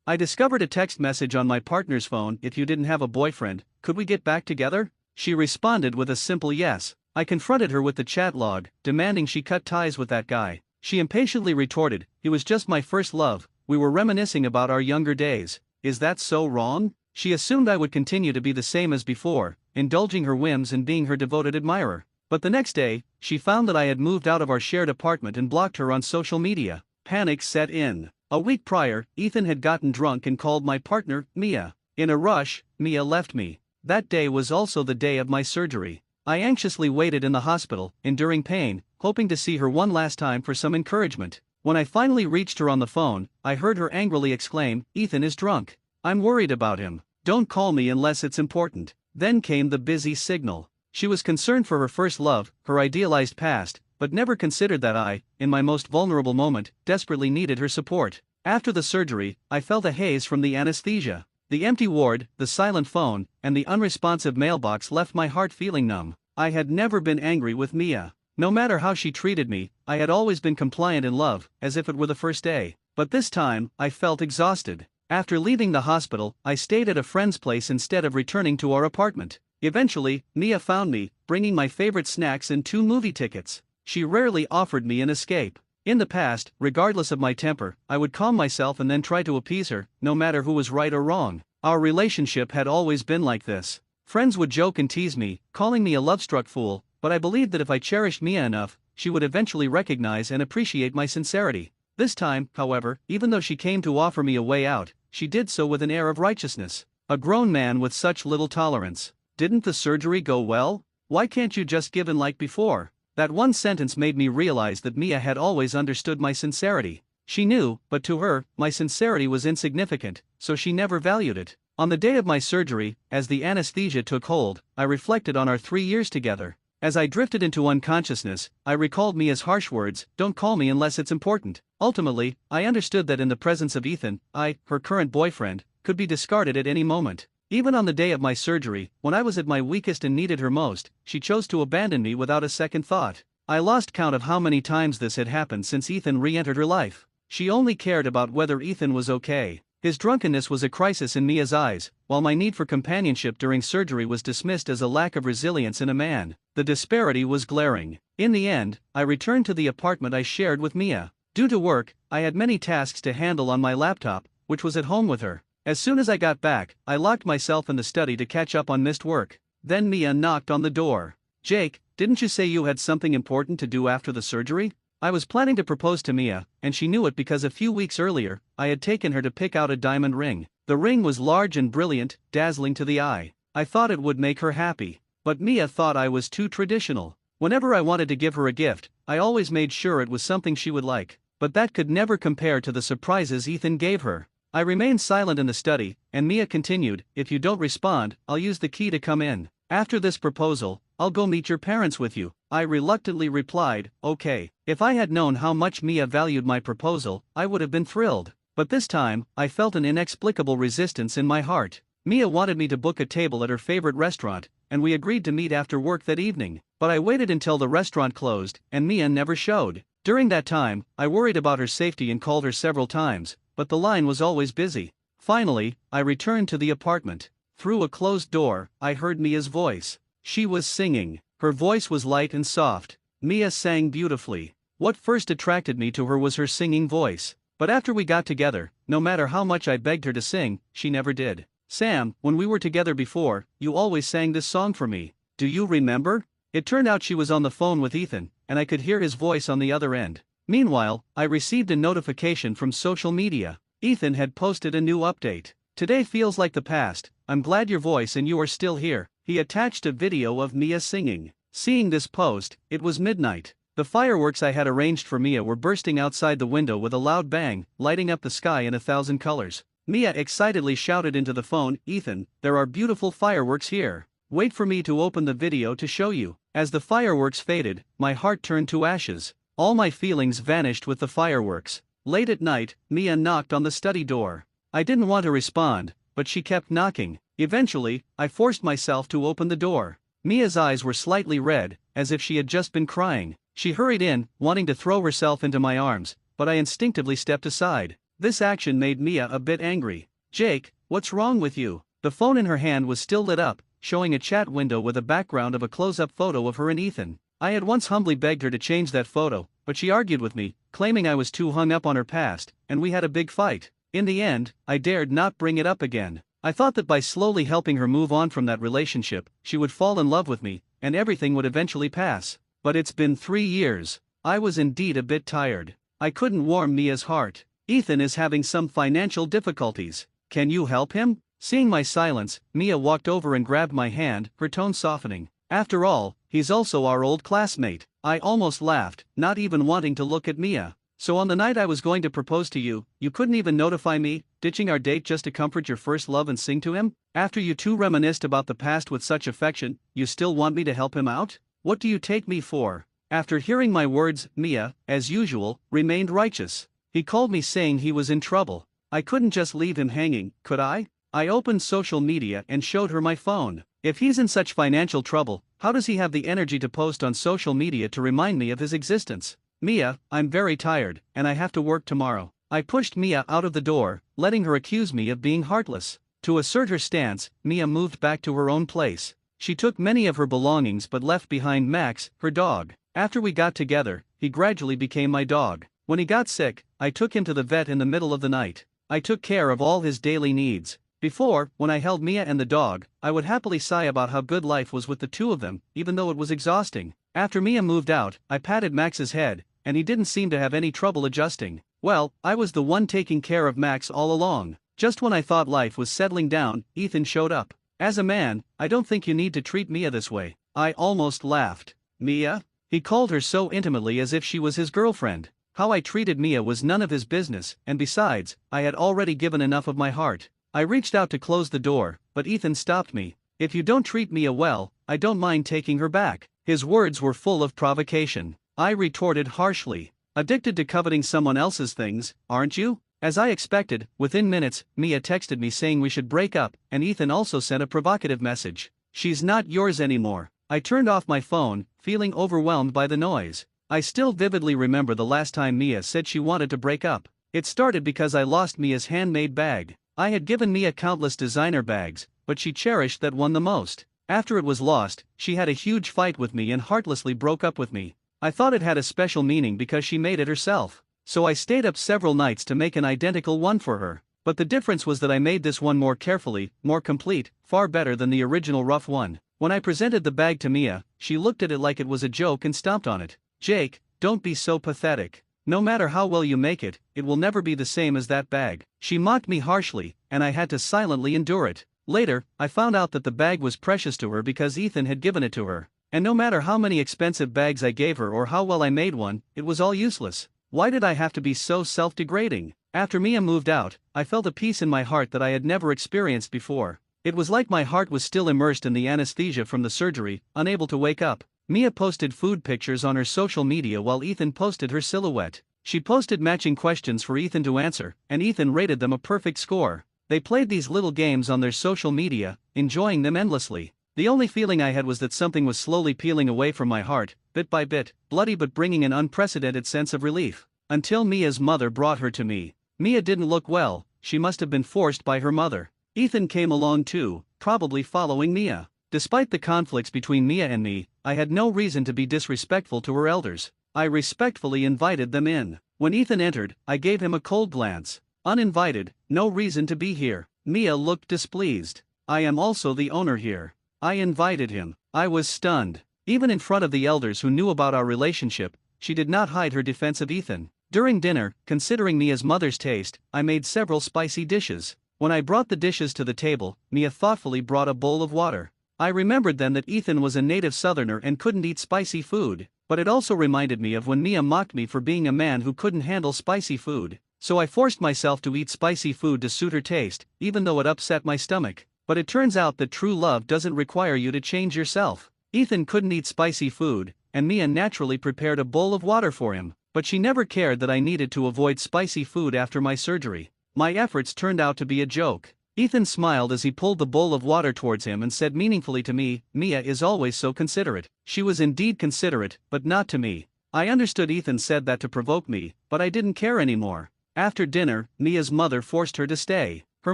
I discovered a text message on my partner's phone. If you didn't have a boyfriend, could we get back together? She responded with a simple yes. I confronted her with the chat log, demanding she cut ties with that guy. She impatiently retorted, he was just my first love, we were reminiscing about our younger days. Is that so wrong? She assumed I would continue to be the same as before, indulging her whims and being her devoted admirer. But the next day, she found that I had moved out of our shared apartment and blocked her on social media. Panic set in. A week prior, Ethan had gotten drunk and called my partner, Mia. In a rush, Mia left me. That day was also the day of my surgery. I anxiously waited in the hospital, enduring pain, hoping to see her one last time for some encouragement. When I finally reached her on the phone, I heard her angrily exclaim, "Ethan is drunk. I'm worried about him. Don't call me unless it's important." Then came the busy signal. She was concerned for her first love, her idealized past, but never considered that I, in my most vulnerable moment, desperately needed her support. After the surgery, I felt a haze from the anesthesia. The empty ward, the silent phone, and the unresponsive mailbox left my heart feeling numb. I had never been angry with Mia. No matter how she treated me, I had always been compliant in love, as if it were the first day. But this time, I felt exhausted. After leaving the hospital, I stayed at a friend's place instead of returning to our apartment. Eventually, Mia found me, bringing my favorite snacks and 2 movie tickets. She rarely offered me an escape. In the past, regardless of my temper, I would calm myself and then try to appease her, no matter who was right or wrong. Our relationship had always been like this. Friends would joke and tease me, calling me a love-struck fool, but I believed that if I cherished Mia enough, she would eventually recognize and appreciate my sincerity. This time, however, even though she came to offer me a way out, she did so with an air of righteousness. A grown man with such little tolerance. Didn't the surgery go well? Why can't you just give in like before? That one sentence made me realize that Mia had always understood my sincerity. She knew, but to her, my sincerity was insignificant, so she never valued it. On the day of my surgery, as the anesthesia took hold, I reflected on our 3 years together. As I drifted into unconsciousness, I recalled Mia's harsh words, "Don't call me unless it's important." Ultimately, I understood that in the presence of Ethan, I, her current boyfriend, could be discarded at any moment. Even on the day of my surgery, when I was at my weakest and needed her most, she chose to abandon me without a second thought. I lost count of how many times this had happened since Ethan re-entered her life. She only cared about whether Ethan was okay. His drunkenness was a crisis in Mia's eyes, while my need for companionship during surgery was dismissed as a lack of resilience in a man. The disparity was glaring. In the end, I returned to the apartment I shared with Mia. Due to work, I had many tasks to handle on my laptop, which was at home with her. As soon as I got back, I locked myself in the study to catch up on missed work. Then Mia knocked on the door. "Jake, didn't you say you had something important to do after the surgery?" I was planning to propose to Mia, and she knew it because a few weeks earlier, I had taken her to pick out a diamond ring. The ring was large and brilliant, dazzling to the eye. I thought it would make her happy. But Mia thought I was too traditional. Whenever I wanted to give her a gift, I always made sure it was something she would like. But that could never compare to the surprises Ethan gave her. I remained silent in the study, and Mia continued, "If you don't respond, I'll use the key to come in. After this proposal, I'll go meet your parents with you." I reluctantly replied, "Okay." If I had known how much Mia valued my proposal, I would have been thrilled. But this time, I felt an inexplicable resistance in my heart. Mia wanted me to book a table at her favorite restaurant, and we agreed to meet after work that evening. But I waited until the restaurant closed, and Mia never showed. During that time, I worried about her safety and called her several times, but the line was always busy. Finally, I returned to the apartment. Through a closed door, I heard Mia's voice. She was singing. Her voice was light and soft. Mia sang beautifully. What first attracted me to her was her singing voice. But after we got together, no matter how much I begged her to sing, she never did. "Sam, when we were together before, you always sang this song for me. Do you remember?" It turned out she was on the phone with Ethan, and I could hear his voice on the other end. Meanwhile, I received a notification from social media. Ethan had posted a new update. "Today feels like the past. I'm glad your voice and you are still here." He attached a video of Mia singing. Seeing this post, it was midnight. The fireworks I had arranged for Mia were bursting outside the window with a loud bang, lighting up the sky in 1,000 colors. Mia excitedly shouted into the phone, "Ethan, there are beautiful fireworks here. Wait for me to open the video to show you." As the fireworks faded, my heart turned to ashes. All my feelings vanished with the fireworks. Late at night, Mia knocked on the study door. I didn't want to respond, but she kept knocking. Eventually, I forced myself to open the door. Mia's eyes were slightly red, as if she had just been crying. She hurried in, wanting to throw herself into my arms, but I instinctively stepped aside. This action made Mia a bit angry. "Jake, what's wrong with you?" The phone in her hand was still lit up, showing a chat window with a background of a close-up photo of her and Ethan. I had once humbly begged her to change that photo, but she argued with me, claiming I was too hung up on her past, and we had a big fight. In the end, I dared not bring it up again. I thought that by slowly helping her move on from that relationship, she would fall in love with me, and everything would eventually pass. But it's been 3 years. I was indeed a bit tired. I couldn't warm Mia's heart. "Ethan is having some financial difficulties. Can you help him?" Seeing my silence, Mia walked over and grabbed my hand, her tone softening. "After all, he's also our old classmate." I almost laughed, not even wanting to look at Mia. "So on the night I was going to propose to you, you couldn't even notify me, ditching our date just to comfort your first love and sing to him? After you two reminisced about the past with such affection, you still want me to help him out? What do you take me for?" After hearing my words, Mia, as usual, remained righteous. "He called me saying he was in trouble. I couldn't just leave him hanging, could I?" I opened social media and showed her my phone. "If he's in such financial trouble, how does he have the energy to post on social media to remind me of his existence? Mia, I'm very tired, and I have to work tomorrow." I pushed Mia out of the door, letting her accuse me of being heartless. To assert her stance, Mia moved back to her own place. She took many of her belongings but left behind Max, her dog. After we got together, he gradually became my dog. When he got sick, I took him to the vet in the middle of the night. I took care of all his daily needs. Before, when I held Mia and the dog, I would happily sigh about how good life was with the two of them, even though it was exhausting. After Mia moved out, I patted Max's head, and he didn't seem to have any trouble adjusting. Well, I was the one taking care of Max all along. Just when I thought life was settling down, Ethan showed up. "As a man, I don't think you need to treat Mia this way." I almost laughed. "Mia?" He called her so intimately as if she was his girlfriend. How I treated Mia was none of his business, and besides, I had already given enough of my heart. I reached out to close the door, but Ethan stopped me. "If you don't treat Mia well, I don't mind taking her back." His words were full of provocation. I retorted harshly. "Addicted to coveting someone else's things, aren't you?" As I expected, within minutes, Mia texted me saying we should break up, and Ethan also sent a provocative message. "She's not yours anymore." I turned off my phone, feeling overwhelmed by the noise. I still vividly remember the last time Mia said she wanted to break up. It started because I lost Mia's handmade bag. I had given Mia countless designer bags, but she cherished that one the most. After it was lost, she had a huge fight with me and heartlessly broke up with me. I thought it had a special meaning because she made it herself. So I stayed up several nights to make an identical one for her. But the difference was that I made this one more carefully, more complete, far better than the original rough one. When I presented the bag to Mia, she looked at it like it was a joke and stomped on it. "Jake, don't be so pathetic. No matter how well you make it, it will never be the same as that bag." She mocked me harshly, and I had to silently endure it. Later, I found out that the bag was precious to her because Ethan had given it to her. And no matter how many expensive bags I gave her or how well I made one, it was all useless. Why did I have to be so self-degrading? After Mia moved out, I felt a peace in my heart that I had never experienced before. It was like my heart was still immersed in the anesthesia from the surgery, unable to wake up. Mia posted food pictures on her social media while Ethan posted her silhouette. She posted matching questions for Ethan to answer, and Ethan rated them a perfect score. They played these little games on their social media, enjoying them endlessly. The only feeling I had was that something was slowly peeling away from my heart, bit by bit, bloody but bringing an unprecedented sense of relief. Until Mia's mother brought her to me. Mia didn't look well, she must have been forced by her mother. Ethan came along too, probably following Mia. Despite the conflicts between Mia and me, I had no reason to be disrespectful to her elders. I respectfully invited them in. When Ethan entered, I gave him a cold glance. Uninvited, no reason to be here. Mia looked displeased. I am also the owner here. I invited him. I was stunned. Even in front of the elders who knew about our relationship, she did not hide her defense of Ethan. During dinner, considering Mia's mother's taste, I made several spicy dishes. When I brought the dishes to the table, Mia thoughtfully brought a bowl of water. I remembered then that Ethan was a native southerner and couldn't eat spicy food, but it also reminded me of when Mia mocked me for being a man who couldn't handle spicy food. So I forced myself to eat spicy food to suit her taste, even though it upset my stomach. But it turns out that true love doesn't require you to change yourself. Ethan couldn't eat spicy food, and Mia naturally prepared a bowl of water for him, but she never cared that I needed to avoid spicy food after my surgery. My efforts turned out to be a joke. Ethan smiled as he pulled the bowl of water towards him and said meaningfully to me, "Mia is always so considerate." She was indeed considerate, but not to me. I understood Ethan said that to provoke me, but I didn't care anymore. After dinner, Mia's mother forced her to stay. Her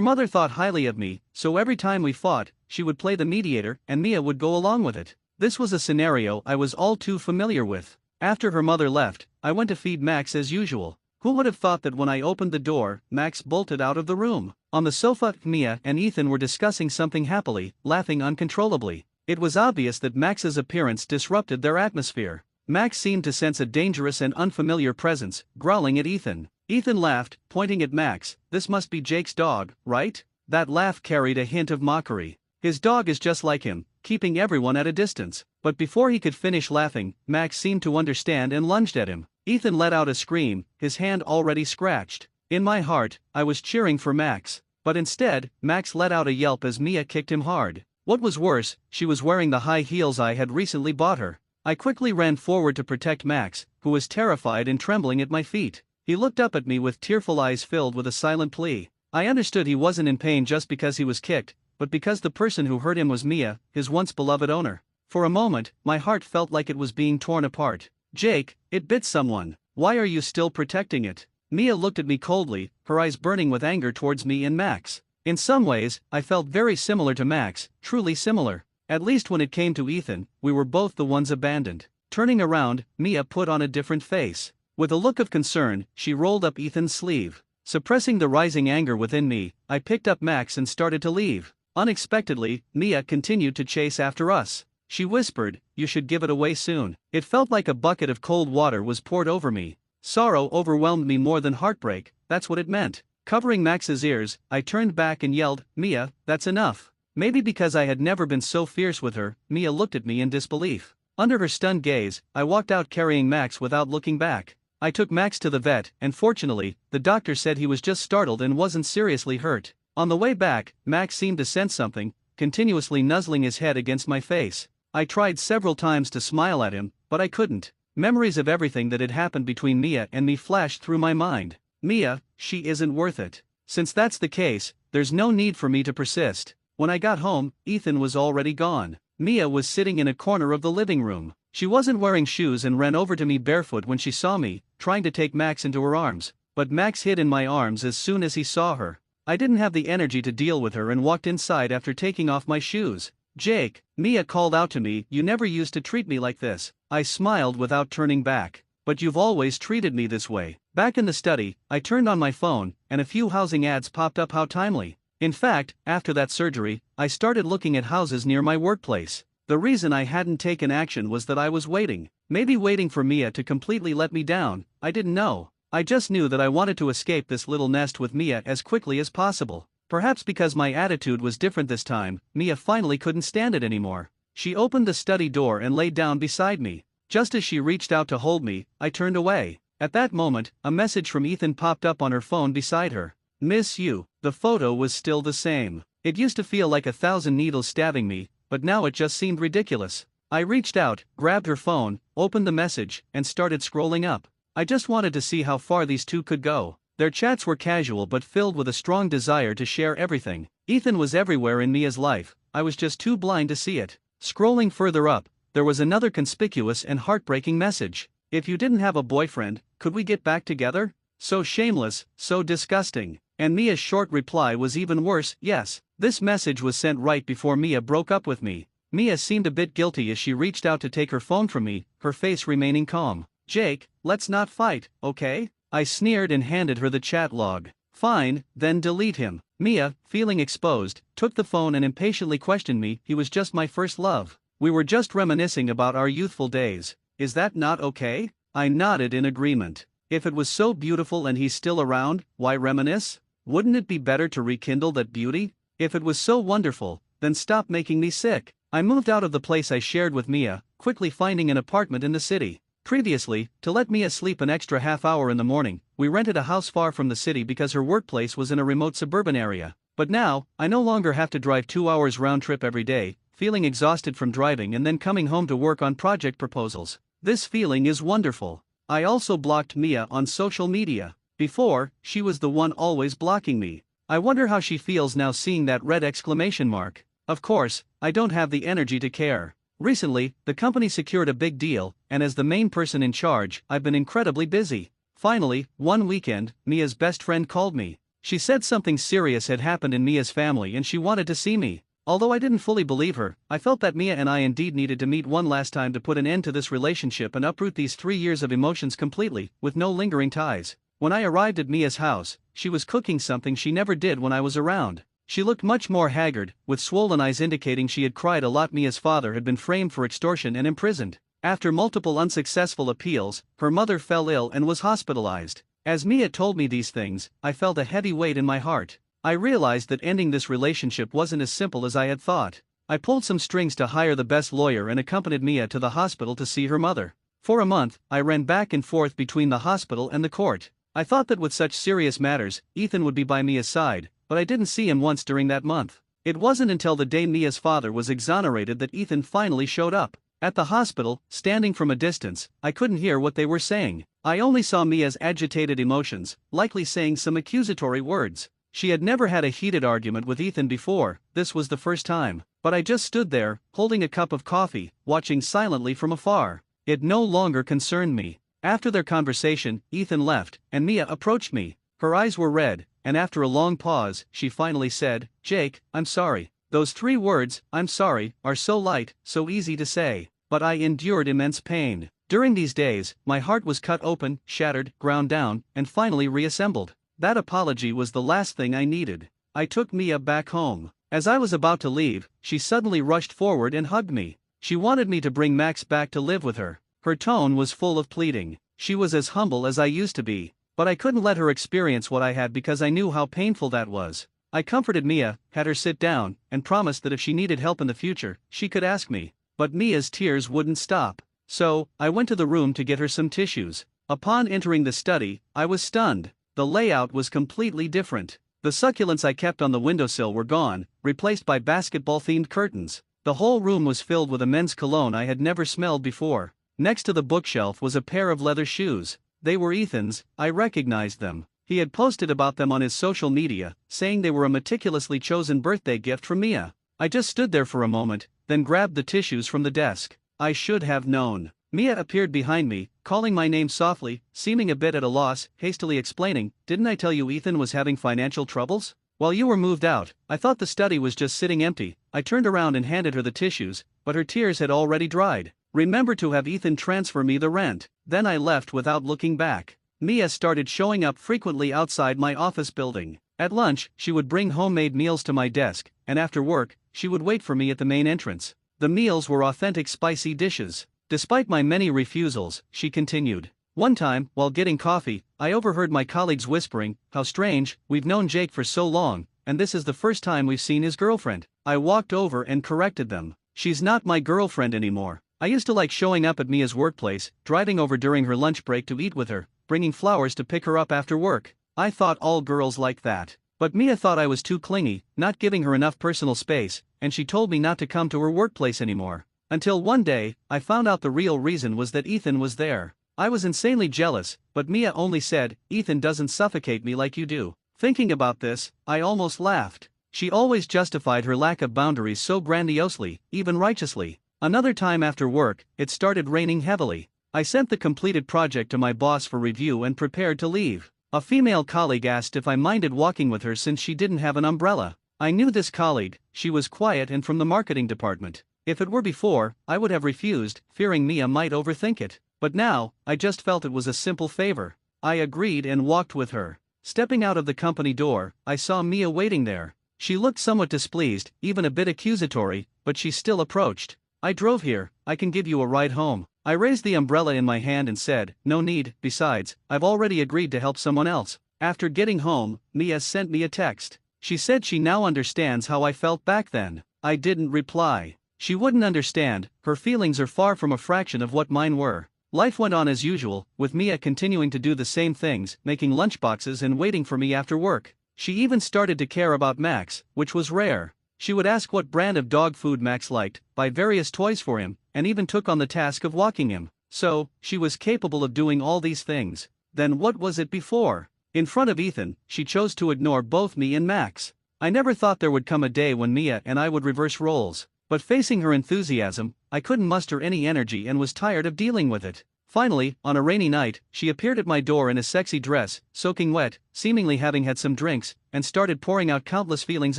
mother thought highly of me, so every time we fought, she would play the mediator and Mia would go along with it. This was a scenario I was all too familiar with. After her mother left, I went to feed Max as usual. Who would have thought that when I opened the door, Max bolted out of the room? On the sofa, Mia and Ethan were discussing something happily, laughing uncontrollably. It was obvious that Max's appearance disrupted their atmosphere. Max seemed to sense a dangerous and unfamiliar presence, growling at Ethan. Ethan laughed, pointing at Max. "This must be Jake's dog, right?" That laugh carried a hint of mockery. "His dog is just like him, keeping everyone at a distance." But before he could finish laughing, Max seemed to understand and lunged at him. Ethan let out a scream, his hand already scratched. In my heart, I was cheering for Max. But instead, Max let out a yelp as Mia kicked him hard. What was worse, she was wearing the high heels I had recently bought her. I quickly ran forward to protect Max, who was terrified and trembling at my feet. He looked up at me with tearful eyes filled with a silent plea. I understood he wasn't in pain just because he was kicked, but because the person who hurt him was Mia, his once beloved owner. For a moment, my heart felt like it was being torn apart. "Jake, it bit someone. Why are you still protecting it?" Mia looked at me coldly, her eyes burning with anger towards me and Max. In some ways, I felt very similar to Max, truly similar. At least when it came to Ethan, we were both the ones abandoned. Turning around, Mia put on a different face. With a look of concern, she rolled up Ethan's sleeve. Suppressing the rising anger within me, I picked up Max and started to leave. Unexpectedly, Mia continued to chase after us. She whispered, "You should give it away soon." It felt like a bucket of cold water was poured over me. Sorrow overwhelmed me more than heartbreak, that's what it meant. Covering Max's ears, I turned back and yelled, "Mia, that's enough." Maybe because I had never been so fierce with her, Mia looked at me in disbelief. Under her stunned gaze, I walked out carrying Max without looking back. I took Max to the vet, and fortunately, the doctor said he was just startled and wasn't seriously hurt. On the way back, Max seemed to sense something, continuously nuzzling his head against my face. I tried several times to smile at him, but I couldn't. Memories of everything that had happened between Mia and me flashed through my mind. Mia, she isn't worth it. Since that's the case, there's no need for me to persist. When I got home, Ethan was already gone. Mia was sitting in a corner of the living room. She wasn't wearing shoes and ran over to me barefoot when she saw me, trying to take Max into her arms. But Max hid in my arms as soon as he saw her. I didn't have the energy to deal with her and walked inside after taking off my shoes. "Jake," Mia called out to me, "you never used to treat me like this." I smiled without turning back. "But you've always treated me this way." Back in the study, I turned on my phone, and a few housing ads popped up. How timely. In fact, after that surgery, I started looking at houses near my workplace. The reason I hadn't taken action was that I was waiting. Maybe waiting for Mia to completely let me down, I didn't know. I just knew that I wanted to escape this little nest with Mia as quickly as possible. Perhaps because my attitude was different this time, Mia finally couldn't stand it anymore. She opened the study door and lay down beside me. Just as she reached out to hold me, I turned away. At that moment, a message from Ethan popped up on her phone beside her. "Miss you." The photo was still the same. It used to feel like 1,000 needles stabbing me, but now it just seemed ridiculous. I reached out, grabbed her phone, opened the message, and started scrolling up. I just wanted to see how far these two could go. Their chats were casual but filled with a strong desire to share everything. Ethan was everywhere in Mia's life, I was just too blind to see it. Scrolling further up, there was another conspicuous and heartbreaking message. "If you didn't have a boyfriend, could we get back together?" So shameless, so disgusting. And Mia's short reply was even worse, "Yes." This message was sent right before Mia broke up with me. Mia seemed a bit guilty as she reached out to take her phone from me, her face remaining calm. "Jake, let's not fight, okay?" I sneered and handed her the chat log. "Fine, then delete him." Mia, feeling exposed, took the phone and impatiently questioned me. "He was just my first love. We were just reminiscing about our youthful days. Is that not okay?" I nodded in agreement. If it was so beautiful and he's still around, why reminisce? Wouldn't it be better to rekindle that beauty? If it was so wonderful, then stop making me sick. I moved out of the place I shared with Mia, quickly finding an apartment in the city. Previously, to let Mia sleep an extra half hour in the morning, we rented a house far from the city because her workplace was in a remote suburban area. But now, I no longer have to drive 2 hours round trip every day, feeling exhausted from driving and then coming home to work on project proposals. This feeling is wonderful. I also blocked Mia on social media. Before, she was the one always blocking me. I wonder how she feels now seeing that red exclamation mark. Of course, I don't have the energy to care. Recently, the company secured a big deal, and as the main person in charge, I've been incredibly busy. Finally, one weekend, Mia's best friend called me. She said something serious had happened in Mia's family and she wanted to see me. Although I didn't fully believe her, I felt that Mia and I indeed needed to meet one last time to put an end to this relationship and uproot these 3 years of emotions completely, with no lingering ties. When I arrived at Mia's house, she was cooking something she never did when I was around. She looked much more haggard, with swollen eyes indicating she had cried a lot. Mia's father had been framed for extortion and imprisoned. After multiple unsuccessful appeals, her mother fell ill and was hospitalized. As Mia told me these things, I felt a heavy weight in my heart. I realized that ending this relationship wasn't as simple as I had thought. I pulled some strings to hire the best lawyer and accompanied Mia to the hospital to see her mother. For a month, I ran back and forth between the hospital and the court. I thought that with such serious matters, Ethan would be by Mia's side, but I didn't see him once during that month. It wasn't until the day Mia's father was exonerated that Ethan finally showed up. At the hospital, standing from a distance, I couldn't hear what they were saying. I only saw Mia's agitated emotions, likely saying some accusatory words. She had never had a heated argument with Ethan before, this was the first time. But I just stood there, holding a cup of coffee, watching silently from afar. It no longer concerned me. After their conversation, Ethan left, and Mia approached me. Her eyes were red, and after a long pause, she finally said, "Jake, I'm sorry." Those 3 words, "I'm sorry," are so light, so easy to say. But I endured immense pain. During these days, my heart was cut open, shattered, ground down, and finally reassembled. That apology was the last thing I needed. I took Mia back home. As I was about to leave, she suddenly rushed forward and hugged me. She wanted me to bring Max back to live with her. Her tone was full of pleading. She was as humble as I used to be. But I couldn't let her experience what I had because I knew how painful that was. I comforted Mia, had her sit down, and promised that if she needed help in the future, she could ask me. But Mia's tears wouldn't stop. So, I went to the room to get her some tissues. Upon entering the study, I was stunned. The layout was completely different. The succulents I kept on the windowsill were gone, replaced by basketball-themed curtains. The whole room was filled with a men's cologne I had never smelled before. Next to the bookshelf was a pair of leather shoes. They were Ethan's. I recognized them. He had posted about them on his social media, saying they were a meticulously chosen birthday gift from Mia. I just stood there for a moment, then grabbed the tissues from the desk. I should have known. Mia appeared behind me, calling my name softly, seeming a bit at a loss, hastily explaining, "Didn't I tell you Ethan was having financial troubles? While you were moved out, I thought the study was just sitting empty." I turned around and handed her the tissues, but her tears had already dried. "Remember to have Ethan transfer me the rent." Then I left without looking back. Mia started showing up frequently outside my office building. At lunch, she would bring homemade meals to my desk, and after work, she would wait for me at the main entrance. The meals were authentic spicy dishes. Despite my many refusals, she continued. One time, while getting coffee, I overheard my colleagues whispering, "How strange, we've known Jake for so long, and this is the first time we've seen his girlfriend." I walked over and corrected them. "She's not my girlfriend anymore. I used to like showing up at Mia's workplace, driving over during her lunch break to eat with her, bringing flowers to pick her up after work. I thought all girls liked that. But Mia thought I was too clingy, not giving her enough personal space, and she told me not to come to her workplace anymore. Until one day, I found out the real reason was that Ethan was there. I was insanely jealous, but Mia only said, "Ethan doesn't suffocate me like you do." Thinking about this, I almost laughed. She always justified her lack of boundaries so grandiosely, even righteously. Another time after work, it started raining heavily. I sent the completed project to my boss for review and prepared to leave. A female colleague asked if I minded walking with her since she didn't have an umbrella. I knew this colleague, she was quiet and from the marketing department. If it were before, I would have refused, fearing Mia might overthink it. But now, I just felt it was a simple favor. I agreed and walked with her. Stepping out of the company door, I saw Mia waiting there. She looked somewhat displeased, even a bit accusatory, but she still approached. "I drove here, I can give you a ride home." I raised the umbrella in my hand and said, "No need, besides, I've already agreed to help someone else." After getting home, Mia sent me a text. She said she now understands how I felt back then. I didn't reply. She wouldn't understand, her feelings are far from a fraction of what mine were. Life went on as usual, with Mia continuing to do the same things, making lunchboxes and waiting for me after work. She even started to care about Max, which was rare. She would ask what brand of dog food Max liked, buy various toys for him, and even took on the task of walking him. So, she was capable of doing all these things. Then what was it before? In front of Ethan, she chose to ignore both me and Max. I never thought there would come a day when Mia and I would reverse roles. But facing her enthusiasm, I couldn't muster any energy and was tired of dealing with it. Finally, on a rainy night, she appeared at my door in a sexy dress, soaking wet, seemingly having had some drinks, and started pouring out countless feelings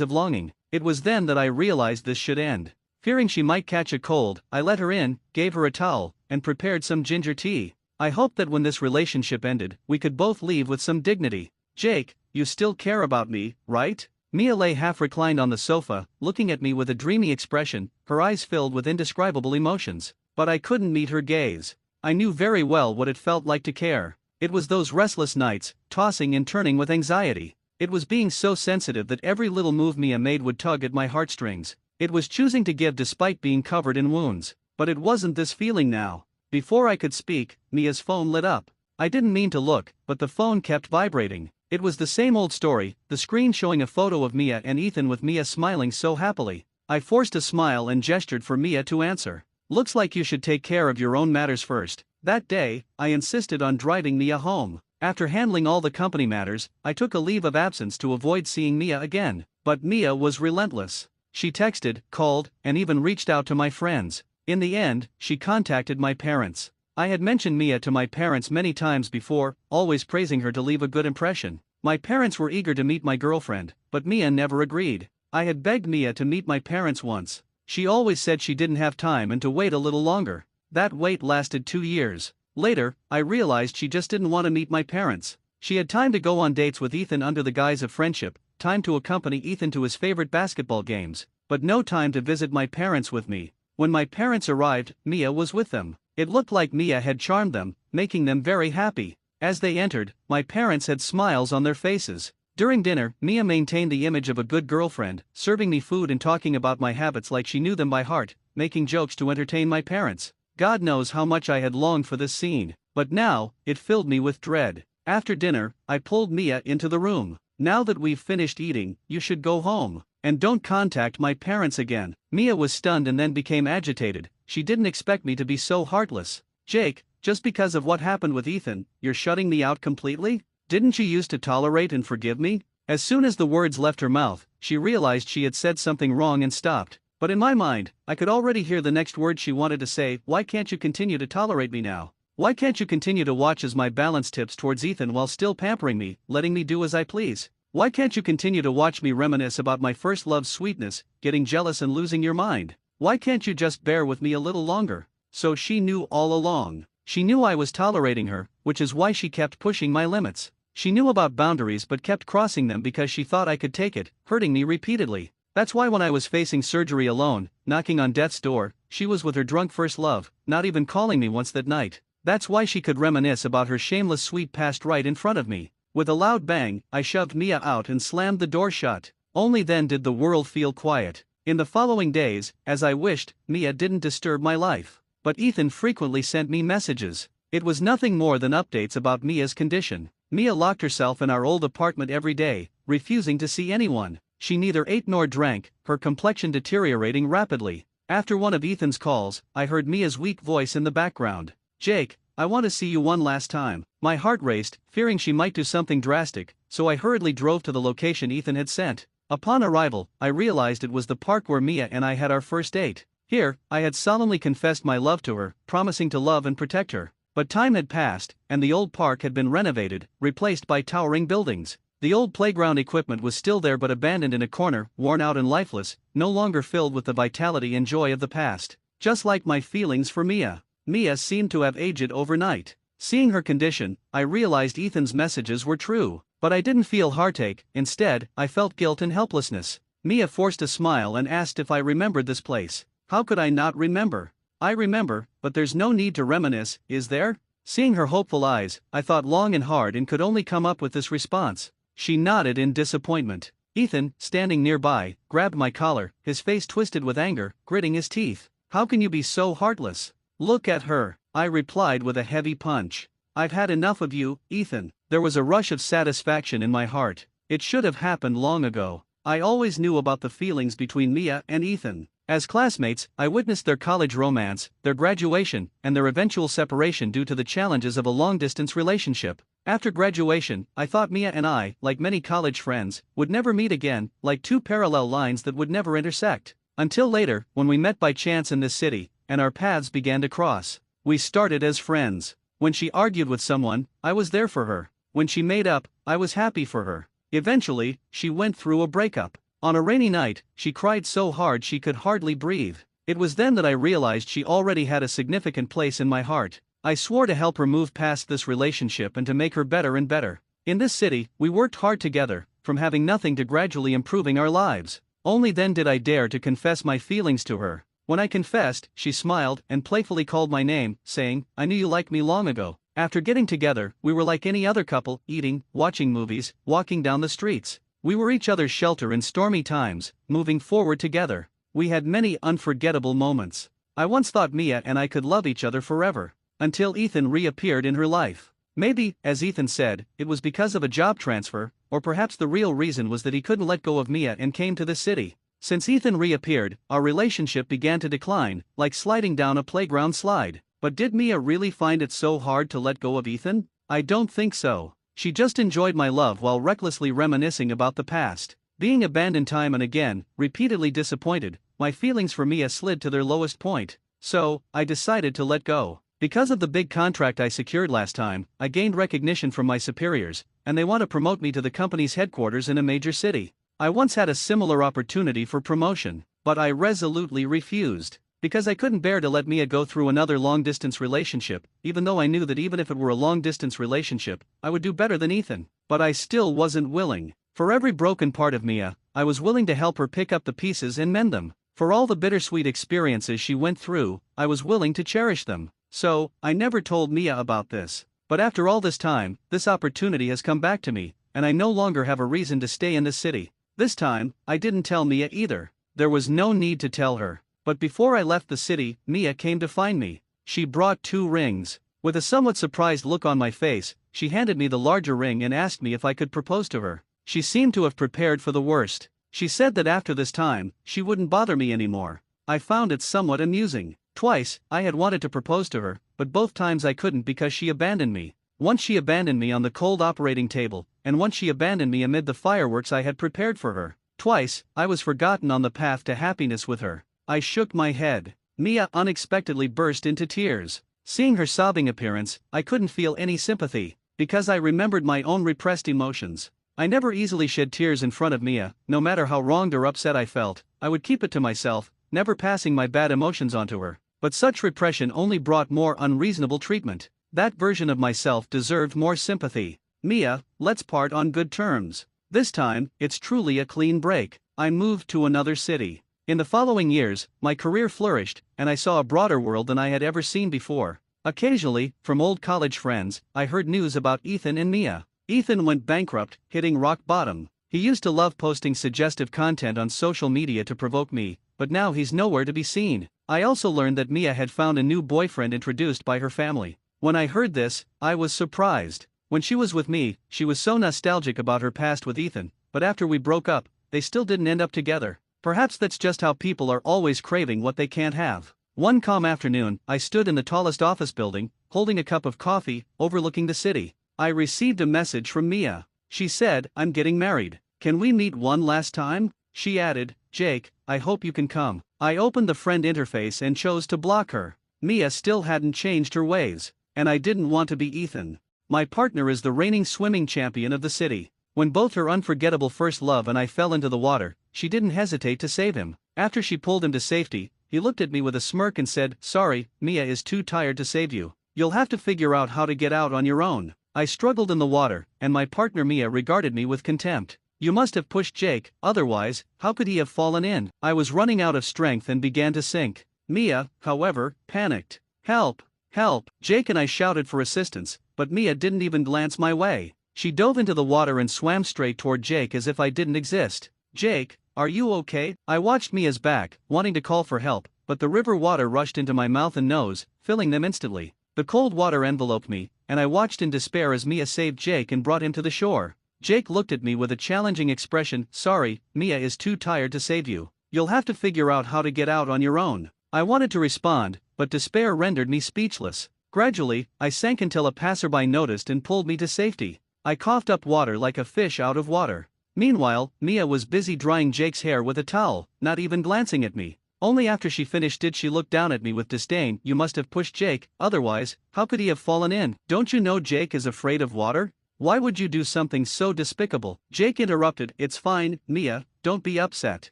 of longing. It was then that I realized this should end. Fearing she might catch a cold, I let her in, gave her a towel, and prepared some ginger tea. I hoped that when this relationship ended, we could both leave with some dignity. Jake, you still care about me, right? Mia lay half reclined on the sofa, looking at me with a dreamy expression, her eyes filled with indescribable emotions. But I couldn't meet her gaze. I knew very well what it felt like to care. It was those restless nights, tossing and turning with anxiety. It was being so sensitive that every little move Mia made would tug at my heartstrings. It was choosing to give despite being covered in wounds. But it wasn't this feeling now. Before I could speak, Mia's phone lit up. I didn't mean to look, but the phone kept vibrating. It was the same old story, the screen showing a photo of Mia and Ethan with Mia smiling so happily. I forced a smile and gestured for Mia to answer. Looks like you should take care of your own matters first. That day, I insisted on driving Mia home. After handling all the company matters, I took a leave of absence to avoid seeing Mia again. But Mia was relentless. She texted, called, and even reached out to my friends. In the end, she contacted my parents. I had mentioned Mia to my parents many times before, always praising her to leave a good impression. My parents were eager to meet my girlfriend, but Mia never agreed. I had begged Mia to meet my parents once. She always said she didn't have time and to wait a little longer. That wait lasted 2 years. Later, I realized she just didn't want to meet my parents. She had time to go on dates with Ethan under the guise of friendship, time to accompany Ethan to his favorite basketball games, but no time to visit my parents with me. When my parents arrived, Mia was with them. It looked like Mia had charmed them, making them very happy. As they entered, my parents had smiles on their faces. During dinner, Mia maintained the image of a good girlfriend, serving me food and talking about my habits like she knew them by heart, making jokes to entertain my parents. God knows how much I had longed for this scene, but now, it filled me with dread. After dinner, I pulled Mia into the room. Now that we've finished eating, you should go home. And don't contact my parents again. Mia was stunned and then became agitated. She didn't expect me to be so heartless. Jake, just because of what happened with Ethan, you're shutting me out completely? Didn't you used to tolerate and forgive me? As soon as the words left her mouth, she realized she had said something wrong and stopped. But in my mind, I could already hear the next word she wanted to say. Why can't you continue to tolerate me now? Why can't you continue to watch as my balance tips towards Ethan while still pampering me, letting me do as I please? Why can't you continue to watch me reminisce about my first love's sweetness, getting jealous and losing your mind? Why can't you just bear with me a little longer? So she knew all along. She knew I was tolerating her, which is why she kept pushing my limits. She knew about boundaries but kept crossing them because she thought I could take it, hurting me repeatedly. That's why when I was facing surgery alone, knocking on death's door, she was with her drunk first love, not even calling me once that night. That's why she could reminisce about her shameless sweet past right in front of me. With a loud bang, I shoved Mia out and slammed the door shut. Only then did the world feel quiet. In the following days, as I wished, Mia didn't disturb my life. But Ethan frequently sent me messages. It was nothing more than updates about Mia's condition. Mia locked herself in our old apartment every day, refusing to see anyone. She neither ate nor drank, her complexion deteriorating rapidly. After one of Ethan's calls, I heard Mia's weak voice in the background. Jake, I want to see you one last time. My heart raced, fearing she might do something drastic, so I hurriedly drove to the location Ethan had sent. Upon arrival, I realized it was the park where Mia and I had our first date. Here, I had solemnly confessed my love to her, promising to love and protect her. But time had passed, and the old park had been renovated, replaced by towering buildings. The old playground equipment was still there but abandoned in a corner, worn out and lifeless, no longer filled with the vitality and joy of the past. Just like my feelings for Mia. Mia seemed to have aged overnight. Seeing her condition, I realized Ethan's messages were true. But I didn't feel heartache, instead, I felt guilt and helplessness. Mia forced a smile and asked if I remembered this place. How could I not remember? I remember, but there's no need to reminisce, is there? Seeing her hopeful eyes, I thought long and hard and could only come up with this response. She nodded in disappointment. Ethan, standing nearby, grabbed my collar, his face twisted with anger, gritting his teeth. How can you be so heartless? Look at her, I replied with a heavy punch. I've had enough of you, Ethan. There was a rush of satisfaction in my heart. It should have happened long ago. I always knew about the feelings between Mia and Ethan. As classmates, I witnessed their college romance, their graduation, and their eventual separation due to the challenges of a long-distance relationship. After graduation, I thought Mia and I, like many college friends, would never meet again, like two parallel lines that would never intersect. Until later, when we met by chance in this city, and our paths began to cross. We started as friends. When she argued with someone, I was there for her. When she made up, I was happy for her. Eventually, she went through a breakup. On a rainy night, she cried so hard she could hardly breathe. It was then that I realized she already had a significant place in my heart. I swore to help her move past this relationship and to make her better and better. In this city, we worked hard together, from having nothing to gradually improving our lives. Only then did I dare to confess my feelings to her. When I confessed, she smiled and playfully called my name, saying, "I knew you liked me long ago." After getting together, we were like any other couple, eating, watching movies, walking down the streets. We were each other's shelter in stormy times, moving forward together. We had many unforgettable moments. I once thought Mia and I could love each other forever. Until Ethan reappeared in her life. Maybe, as Ethan said, it was because of a job transfer, or perhaps the real reason was that he couldn't let go of Mia and came to the city. Since Ethan reappeared, our relationship began to decline, like sliding down a playground slide. But did Mia really find it so hard to let go of Ethan? I don't think so. She just enjoyed my love while recklessly reminiscing about the past. Being abandoned time and again, repeatedly disappointed, my feelings for Mia slid to their lowest point. So, I decided to let go. Because of the big contract I secured last time, I gained recognition from my superiors, and they want to promote me to the company's headquarters in a major city. I once had a similar opportunity for promotion, but I resolutely refused. Because I couldn't bear to let Mia go through another long-distance relationship, even though I knew that even if it were a long-distance relationship, I would do better than Ethan. But I still wasn't willing. For every broken part of Mia, I was willing to help her pick up the pieces and mend them. For all the bittersweet experiences she went through, I was willing to cherish them. So, I never told Mia about this. But after all this time, this opportunity has come back to me, and I no longer have a reason to stay in this city. This time, I didn't tell Mia either. There was no need to tell her. But before I left the city, Mia came to find me. She brought 2 rings. With a somewhat surprised look on my face, she handed me the larger ring and asked me if I could propose to her. She seemed to have prepared for the worst. She said that after this time, she wouldn't bother me anymore. I found it somewhat amusing. Twice, I had wanted to propose to her, but both times I couldn't because she abandoned me. Once she abandoned me on the cold operating table, and once she abandoned me amid the fireworks I had prepared for her. Twice, I was forgotten on the path to happiness with her. I shook my head. Mia unexpectedly burst into tears. Seeing her sobbing appearance, I couldn't feel any sympathy, because I remembered my own repressed emotions. I never easily shed tears in front of Mia, no matter how wronged or upset I felt. I would keep it to myself, never passing my bad emotions onto her. But such repression only brought more unreasonable treatment. That version of myself deserved more sympathy. Mia, let's part on good terms. This time, it's truly a clean break. I moved to another city. In the following years, my career flourished, and I saw a broader world than I had ever seen before. Occasionally, from old college friends, I heard news about Ethan and Mia. Ethan went bankrupt, hitting rock bottom. He used to love posting suggestive content on social media to provoke me, but now he's nowhere to be seen. I also learned that Mia had found a new boyfriend introduced by her family. When I heard this, I was surprised. When she was with me, she was so nostalgic about her past with Ethan, but after we broke up, they still didn't end up together. Perhaps that's just how people are always craving what they can't have. One calm afternoon, I stood in the tallest office building, holding a cup of coffee, overlooking the city. I received a message from Mia. She said, "I'm getting married. Can we meet one last time?" She added, "Jake, I hope you can come." I opened the friend interface and chose to block her. Mia still hadn't changed her ways, and I didn't want to be Ethan. My partner is the reigning swimming champion of the city. When both her unforgettable first love and I fell into the water, she didn't hesitate to save him. After she pulled him to safety, he looked at me with a smirk and said, "Sorry, Mia is too tired to save you. You'll have to figure out how to get out on your own." I struggled in the water, and my partner Mia regarded me with contempt. "You must have pushed Jake, otherwise, how could he have fallen in?" I was running out of strength and began to sink. Mia, however, panicked. "Help! Help!" Jake and I shouted for assistance, but Mia didn't even glance my way. She dove into the water and swam straight toward Jake as if I didn't exist. "Jake, are you okay?" I watched Mia's back, wanting to call for help, but the river water rushed into my mouth and nose, filling them instantly. The cold water enveloped me, and I watched in despair as Mia saved Jake and brought him to the shore. Jake looked at me with a challenging expression. "Sorry, Mia is too tired to save you. You'll have to figure out how to get out on your own." I wanted to respond, but despair rendered me speechless. Gradually, I sank until a passerby noticed and pulled me to safety. I coughed up water like a fish out of water. Meanwhile, Mia was busy drying Jake's hair with a towel, not even glancing at me. Only after she finished did she look down at me with disdain. You must have pushed Jake, otherwise, how could he have fallen in? Don't you know Jake is afraid of water? Why would you do something so despicable? Jake interrupted. It's fine, Mia, don't be upset.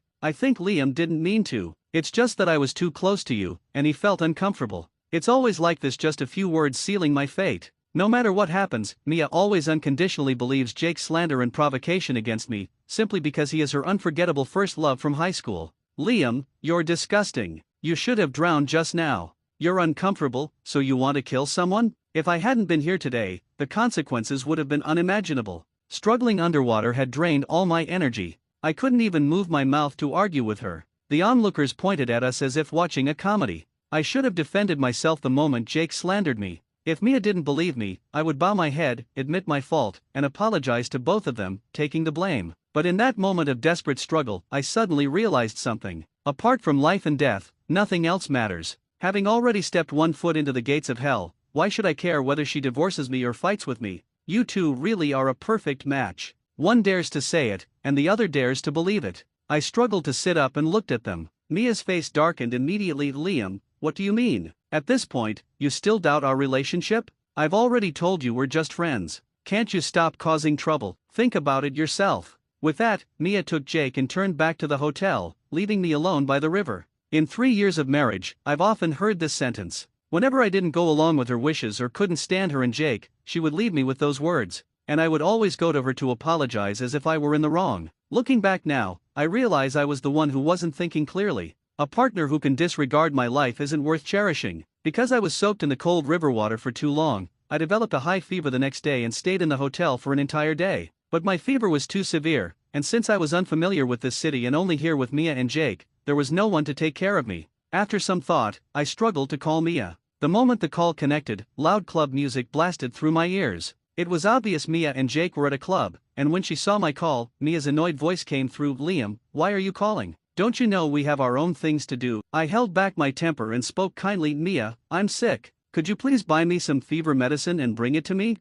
I think Liam didn't mean to. It's just that I was too close to you, and he felt uncomfortable. It's always like this, just a few words sealing my fate. No matter what happens, Mia always unconditionally believes Jake's slander and provocation against me, simply because he is her unforgettable first love from high school. Liam, you're disgusting. You should have drowned just now. You're uncomfortable, so you want to kill someone? If I hadn't been here today, the consequences would have been unimaginable. Struggling underwater had drained all my energy. I couldn't even move my mouth to argue with her. The onlookers pointed at us as if watching a comedy. I should have defended myself the moment Jake slandered me. If Mia didn't believe me, I would bow my head, admit my fault, and apologize to both of them, taking the blame. But in that moment of desperate struggle, I suddenly realized something. Apart from life and death, nothing else matters. Having already stepped one foot into the gates of hell, why should I care whether she divorces me or fights with me? You two really are a perfect match. One dares to say it, and the other dares to believe it. I struggled to sit up and looked at them. Mia's face darkened immediately. Liam, what do you mean? At this point, you still doubt our relationship? I've already told you we're just friends. Can't you stop causing trouble? Think about it yourself. With that, Mia took Jake and turned back to the hotel, leaving me alone by the river. In 3 years of marriage, I've often heard this sentence. Whenever I didn't go along with her wishes or couldn't stand her and Jake, she would leave me with those words, and I would always go to her to apologize as if I were in the wrong. Looking back now, I realize I was the one who wasn't thinking clearly. A partner who can disregard my life isn't worth cherishing. Because I was soaked in the cold river water for too long, I developed a high fever the next day and stayed in the hotel for an entire day. But my fever was too severe, and since I was unfamiliar with this city and only here with Mia and Jake, there was no one to take care of me. After some thought, I struggled to call Mia. The moment the call connected, loud club music blasted through my ears. It was obvious Mia and Jake were at a club, and when she saw my call, Mia's annoyed voice came through. Liam, why are you calling? Don't you know we have our own things to do? I held back my temper and spoke kindly. Mia, I'm sick. Could you please buy me some fever medicine and bring it to me?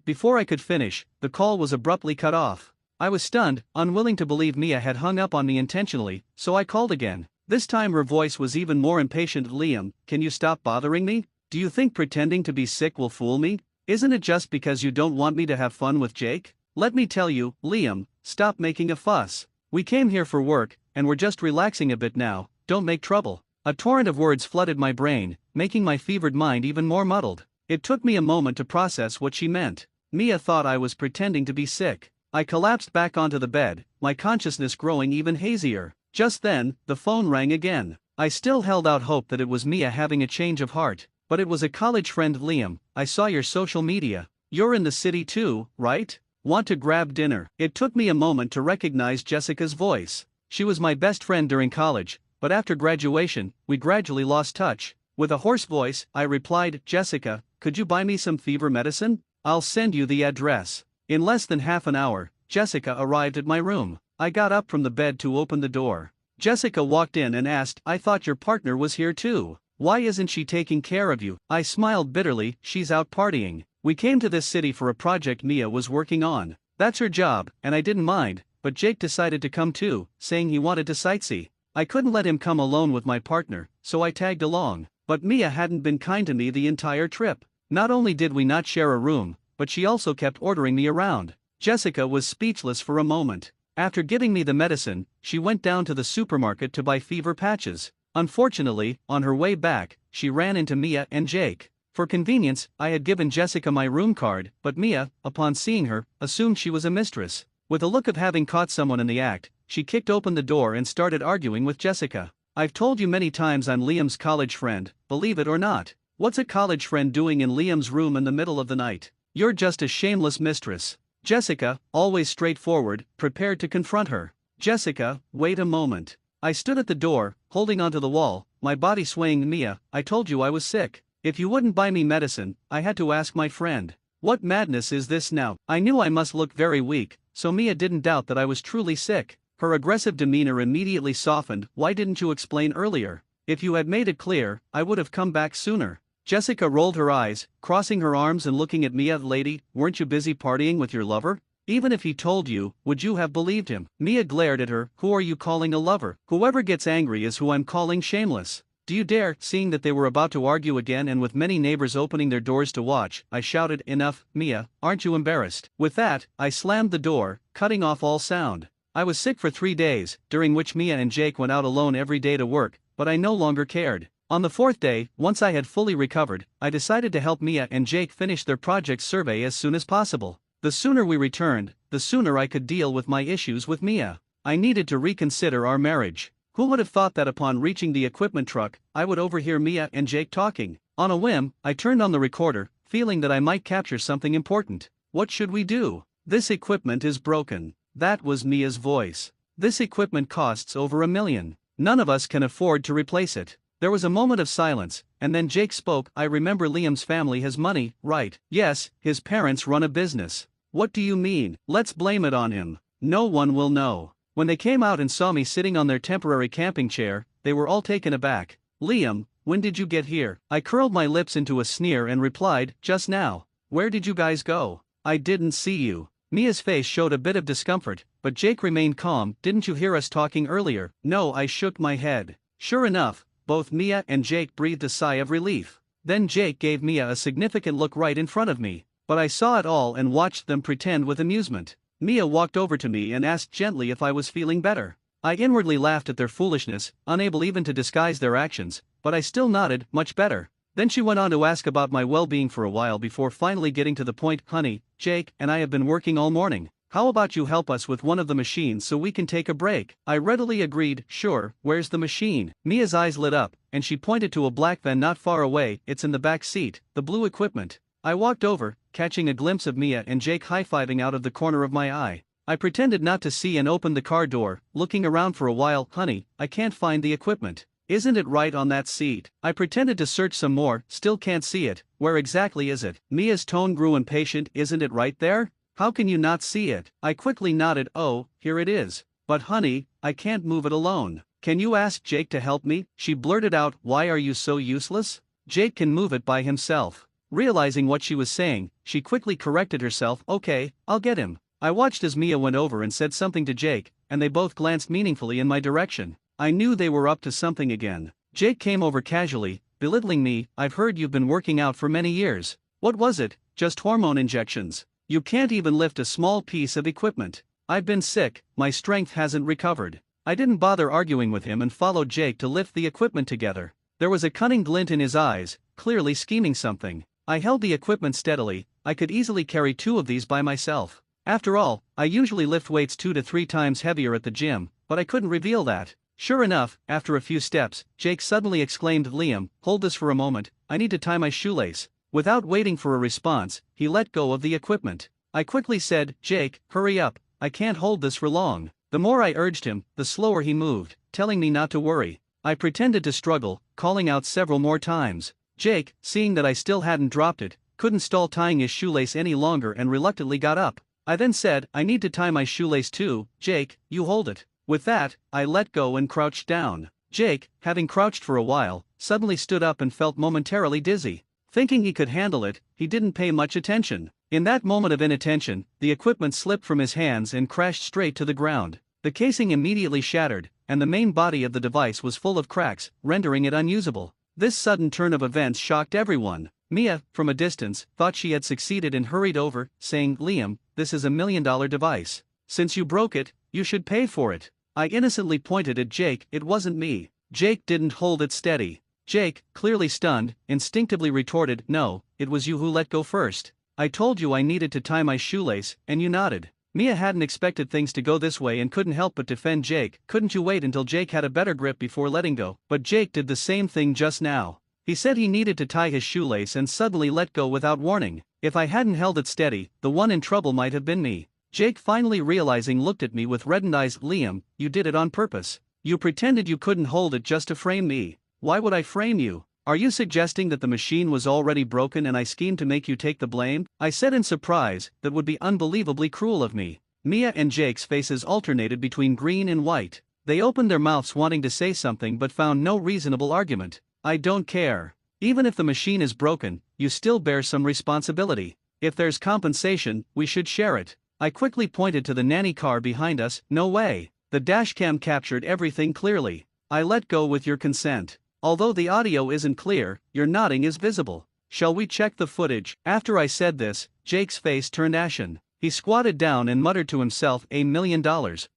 Before I could finish, the call was abruptly cut off. I was stunned, unwilling to believe Mia had hung up on me intentionally, so I called again. This time her voice was even more impatient. Liam, can you stop bothering me? Do you think pretending to be sick will fool me? Isn't it just because you don't want me to have fun with Jake? Let me tell you, Liam, stop making a fuss. We came here for work, and we're just relaxing a bit now, don't make trouble. A torrent of words flooded my brain, making my fevered mind even more muddled. It took me a moment to process what she meant. Mia thought I was pretending to be sick. I collapsed back onto the bed, my consciousness growing even hazier. Just then, the phone rang again. I still held out hope that it was Mia having a change of heart, but it was a college friend. Liam, I saw your social media. You're in the city too, right? Want to grab dinner? It took me a moment to recognize Jessica's voice. She was my best friend during college, but after graduation, we gradually lost touch. With a hoarse voice, I replied, Jessica, could you buy me some fever medicine? I'll send you the address. In less than half an hour, Jessica arrived at my room. I got up from the bed to open the door. Jessica walked in and asked, I thought your partner was here too. Why isn't she taking care of you? I smiled bitterly. She's out partying. We came to this city for a project Mia was working on. That's her job, and I didn't mind, but Jake decided to come too, saying he wanted to sightsee. I couldn't let him come alone with my partner, so I tagged along. But Mia hadn't been kind to me the entire trip. Not only did we not share a room, but she also kept ordering me around. Jessica was speechless for a moment. After giving me the medicine, she went down to the supermarket to buy fever patches. Unfortunately, on her way back, she ran into Mia and Jake. For convenience, I had given Jessica my room card, but Mia, upon seeing her, assumed she was a mistress. With a look of having caught someone in the act, she kicked open the door and started arguing with Jessica. I've told you many times I'm Liam's college friend, believe it or not. What's a college friend doing in Liam's room in the middle of the night? You're just a shameless mistress. Jessica, always straightforward, prepared to confront her. Jessica, wait a moment. I stood at the door, holding onto the wall, my body swaying. Mia, I told you I was sick. If you wouldn't buy me medicine, I had to ask my friend. What madness is this now? I knew I must look very weak, so Mia didn't doubt that I was truly sick. Her aggressive demeanor immediately softened. Why didn't you explain earlier? If you had made it clear, I would have come back sooner. Jessica rolled her eyes, crossing her arms and looking at Mia. Lady, weren't you busy partying with your lover? Even if he told you, would you have believed him? Mia glared at her. Who are you calling a lover? Whoever gets angry is who I'm calling shameless. Do you dare? Seeing that they were about to argue again and with many neighbors opening their doors to watch, I shouted, enough, Mia, aren't you embarrassed? With that, I slammed the door, cutting off all sound. I was sick for 3 days, during which Mia and Jake went out alone every day to work, but I no longer cared. On the 4th day, once I had fully recovered, I decided to help Mia and Jake finish their project survey as soon as possible. The sooner we returned, the sooner I could deal with my issues with Mia. I needed to reconsider our marriage. Who would have thought that upon reaching the equipment truck, I would overhear Mia and Jake talking? On a whim, I turned on the recorder, feeling that I might capture something important. What should we do? This equipment is broken. That was Mia's voice. This equipment costs over $1 million. None of us can afford to replace it. There was a moment of silence, and then Jake spoke. I remember Liam's family has money, right? Yes, his parents run a business. What do you mean? Let's blame it on him. No one will know. When they came out and saw me sitting on their temporary camping chair, they were all taken aback. Liam, when did you get here? I curled my lips into a sneer and replied, just now. Where did you guys go? I didn't see you. Mia's face showed a bit of discomfort, but Jake remained calm. Didn't you hear us talking earlier? No, I shook my head. Sure enough, both Mia and Jake breathed a sigh of relief. Then Jake gave Mia a significant look right in front of me, but I saw it all and watched them pretend with amusement. Mia walked over to me and asked gently if I was feeling better. I inwardly laughed at their foolishness, unable even to disguise their actions, but I still nodded, much better. Then she went on to ask about my well-being for a while before finally getting to the point. Honey, Jake and I have been working all morning. How about you help us with one of the machines so we can take a break? I readily agreed. Sure, where's the machine? Mia's eyes lit up, and she pointed to a black van not far away. It's in the back seat, the blue equipment. I walked over, catching a glimpse of Mia and Jake high-fiving out of the corner of my eye. I pretended not to see and opened the car door, looking around for a while. Honey, I can't find the equipment. Isn't it right on that seat? I pretended to search some more, still can't see it. Where exactly is it? Mia's tone grew impatient. Isn't it right there? How can you not see it? I quickly nodded. Oh, here it is. But honey, I can't move it alone. Can you ask Jake to help me? She blurted out. Why are you so useless? Jake can move it by himself. Realizing what she was saying, she quickly corrected herself. Okay, I'll get him. I watched as Mia went over and said something to Jake, and they both glanced meaningfully in my direction. I knew they were up to something again. Jake came over casually, belittling me. I've heard you've been working out for many years. What was it? Just hormone injections. You can't even lift a small piece of equipment. I've been sick, my strength hasn't recovered. I didn't bother arguing with him and followed Jake to lift the equipment together. There was a cunning glint in his eyes, clearly scheming something. I held the equipment steadily. I could easily carry 2 of these by myself. After all, I usually lift weights 2 to 3 times heavier at the gym, but I couldn't reveal that. Sure enough, after a few steps, Jake suddenly exclaimed, Liam, hold this for a moment, I need to tie my shoelace. Without waiting for a response, he let go of the equipment. I quickly said, Jake, hurry up, I can't hold this for long. The more I urged him, the slower he moved, telling me not to worry. I pretended to struggle, calling out several more times. Jake, seeing that I still hadn't dropped it, couldn't stall tying his shoelace any longer and reluctantly got up. I then said, I need to tie my shoelace too. Jake, you hold it. With that, I let go and crouched down. Jake, having crouched for a while, suddenly stood up and felt momentarily dizzy. Thinking he could handle it, he didn't pay much attention. In that moment of inattention, the equipment slipped from his hands and crashed straight to the ground. The casing immediately shattered, and the main body of the device was full of cracks, rendering it unusable. This sudden turn of events shocked everyone. Mia, from a distance, thought she had succeeded and hurried over, saying, Liam, this is $1 million device. Since you broke it, you should pay for it. I innocently pointed at Jake. It wasn't me. Jake didn't hold it steady. Jake, clearly stunned, instinctively retorted, no, it was you who let go first. I told you I needed to tie my shoelace, and you nodded. Mia hadn't expected things to go this way and couldn't help but defend Jake. Couldn't you wait until Jake had a better grip before letting go? But Jake did the same thing just now. He said he needed to tie his shoelace and suddenly let go without warning. If I hadn't held it steady, the one in trouble might have been me. Jake, finally realizing, looked at me with reddened eyes. Liam, you did it on purpose. You pretended you couldn't hold it just to frame me. Why would I frame you? Are you suggesting that the machine was already broken and I schemed to make you take the blame? I said in surprise. That would be unbelievably cruel of me. Mia and Jake's faces alternated between green and white. They opened their mouths wanting to say something but found no reasonable argument. I don't care. Even if the machine is broken, you still bear some responsibility. If there's compensation, we should share it. I quickly pointed to the nanny car behind us. No way. The dashcam captured everything clearly. I let go with your consent. Although the audio isn't clear, your nodding is visible. Shall we check the footage? After I said this, Jake's face turned ashen. He squatted down and muttered to himself, $1 million.